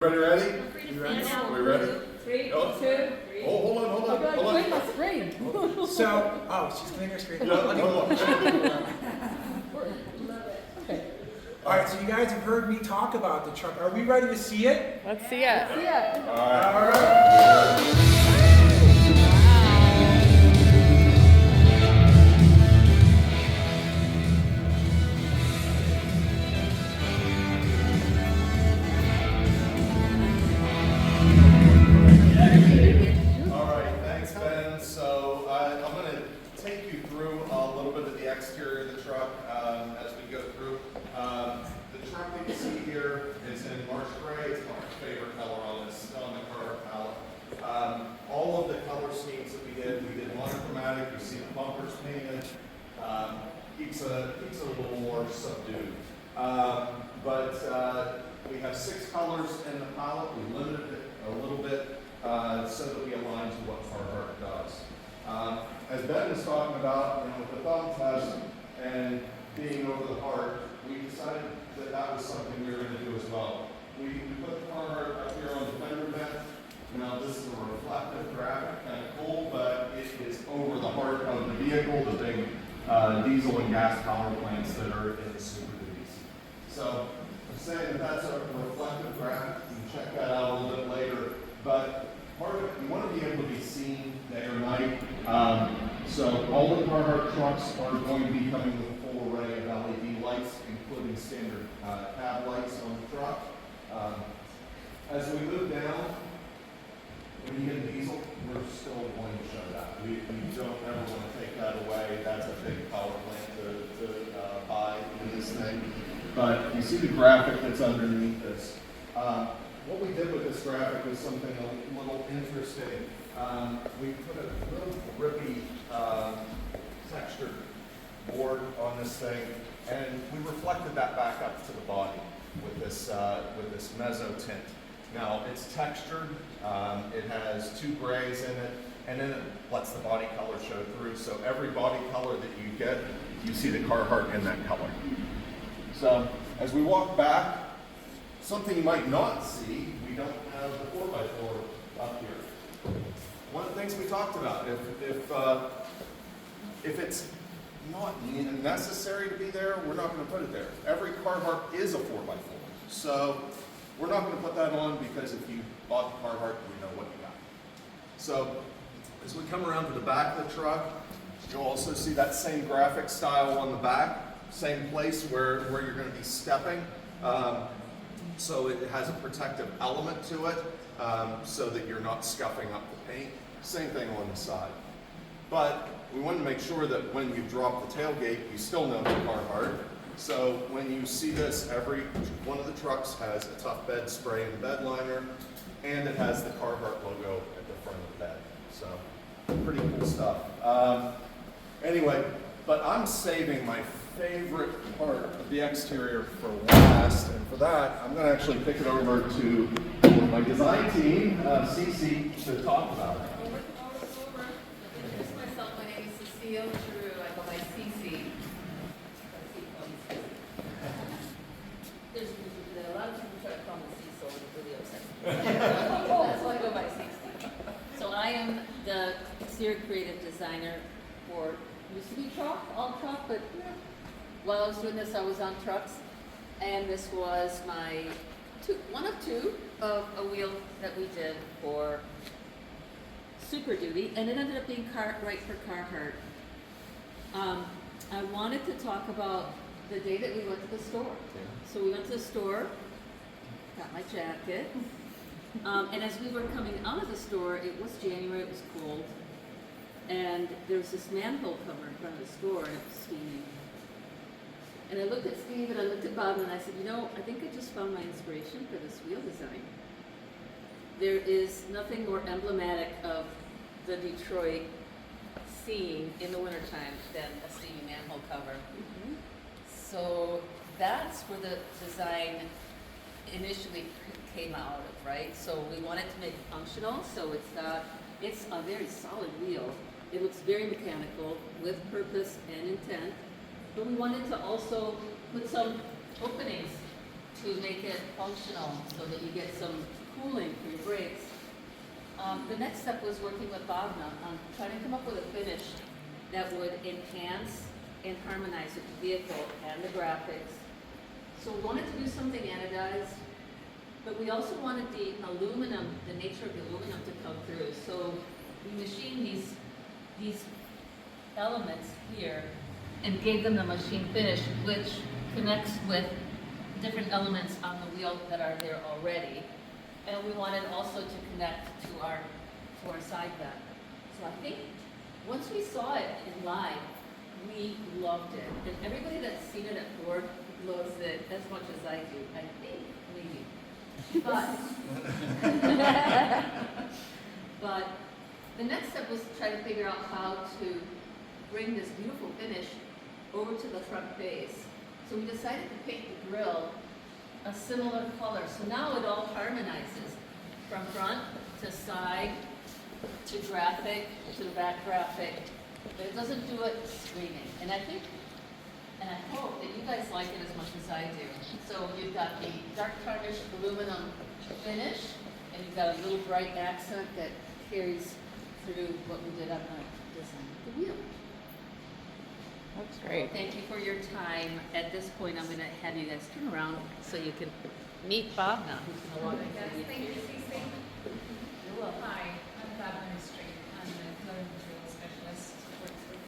Ready? You ready? Are we ready? 3, Oh. 2, 3. Oh, hold on. Clean my screen. So, she's cleaning her screen. No, no. Okay. All right, so you guys have heard me talk about the truck. Are we ready to see it? Let's see it. Yeah. All right. Thanks, Ben. So I'm going to take you through a little bit of the exterior of the truck as we go through. The truck that you see here is in Marsh gray. It's my favorite color on the Carhartt palette. All of the color schemes that we did monochromatic. You see the bumpers painted. Keeps it a little more subdued. But we have 6 colors in the palette. We limited it a little bit so that we align to what Carhartt does. As Ben was talking about, with the thumb test and being over the heart, we decided that that was something we were going to do as well. We put the Carhartt up here on the fender vent. Now this is a reflective graphic, kind of cool, but it is over the heart of the vehicle, the big diesel and gas power plants that are in the SuperDuties. So I'm saying that that's a reflective graphic. You can check that out a little bit later. But part of it, you want to be able to be seen day or night. So all the Carhartt trucks are going to be coming with a full array of LED lights, including standard cab lights on the truck. As we move down, when you get a diesel, we're still going to show that. We don't ever want to take that away. That's a big power plant to buy in this thing. But you see the graphic that's underneath this. What we did with this graphic was something a little interesting. We put a little grippy textured board on this thing, and we reflected that back up to the body with this mezzo tint. Now it's textured. It has 2 grays in it, and then it lets the body color show through. So every body color that you get, you see the Carhartt in that color. So as we walk back, something you might not see, we don't have the 4x4 up here. One of the things we talked about, if it's not necessary to be there, we're not going to put it there. Every Carhartt is a 4x4. So we're not going to put that on because if you bought the Carhartt, you know what you got. So as we come around to the back of the truck, you'll also see that same graphic style on the back, same place where you're going to be stepping. So it has a protective element to it so that you're not scuffing up the paint. Same thing on the side. But we want to make sure that when you drop the tailgate, you still know the Carhartt. So when you see this, every one of the trucks has a tough bed spray in the bed liner, and it has the Carhartt logo at the front of the bed. So pretty cool stuff. Anyway, but I'm saving my favorite part of the exterior for last, and for that, I'm going to actually pick it over to my design team, Cece, to talk about it. Introduce myself. My name is Cecile Giroux. I go by Cece. There's a lot of people try to call me Cecil and really upset. That's why I go by Cece. So I am the exterior creative designer for used to be all truck, but while I was doing this, I was on trucks, and this was my one of 2 of a wheel that we did for SuperDuty, and it ended up being right for Carhartt. I wanted to talk about the day that we went to the store. Yeah. So we went to the store, got my jacket, and as we were coming out of the store, it was January, it was cold, and there was this manhole cover in front of the store, and it was steaming. And I looked at Steve and I looked at Bob and I said, I think I just found my inspiration for this wheel design. There is nothing more emblematic of the Detroit scene in the wintertime than a steamy manhole cover. Mm-hmm. So that's where the design initially came out of, right? So we wanted to make it functional, so it's a very solid wheel. It looks very mechanical with purpose and intent. But we wanted to also put some openings to make it functional so that you get some cooling for your brakes. The next step was working with Bhavna on trying to come up with a finish that would enhance and harmonize with the vehicle and the graphics. So we wanted to do something anodized, but we also wanted the aluminum, the nature of the aluminum to come through. So we machined these elements here and gave them the machine finish, which connects with different elements on the wheel that are there already. And we wanted also to connect to our side vent. So I think once we saw it in live, we loved it. And everybody that's seen it at Ford loves it as much as I do, I think, maybe. But the next step was to try to figure out how to bring this beautiful finish over to the front face. So we decided to paint the grille a similar color. So now it all harmonizes from front to side to graphic to the back graphic, but it doesn't do it screaming. And I think, and I hope that you guys like it as much as I do. So you've got the dark tarnished aluminum finish, and you've got a little bright accent that carries through what we did on the design of the wheel. That's great. Thank you for your time. At this point, I'm going to have you guys turn around so you can meet Bhavna, who's going to walk you through the Thank you, Cece. You're welcome. Hi, I'm Bob Ministry.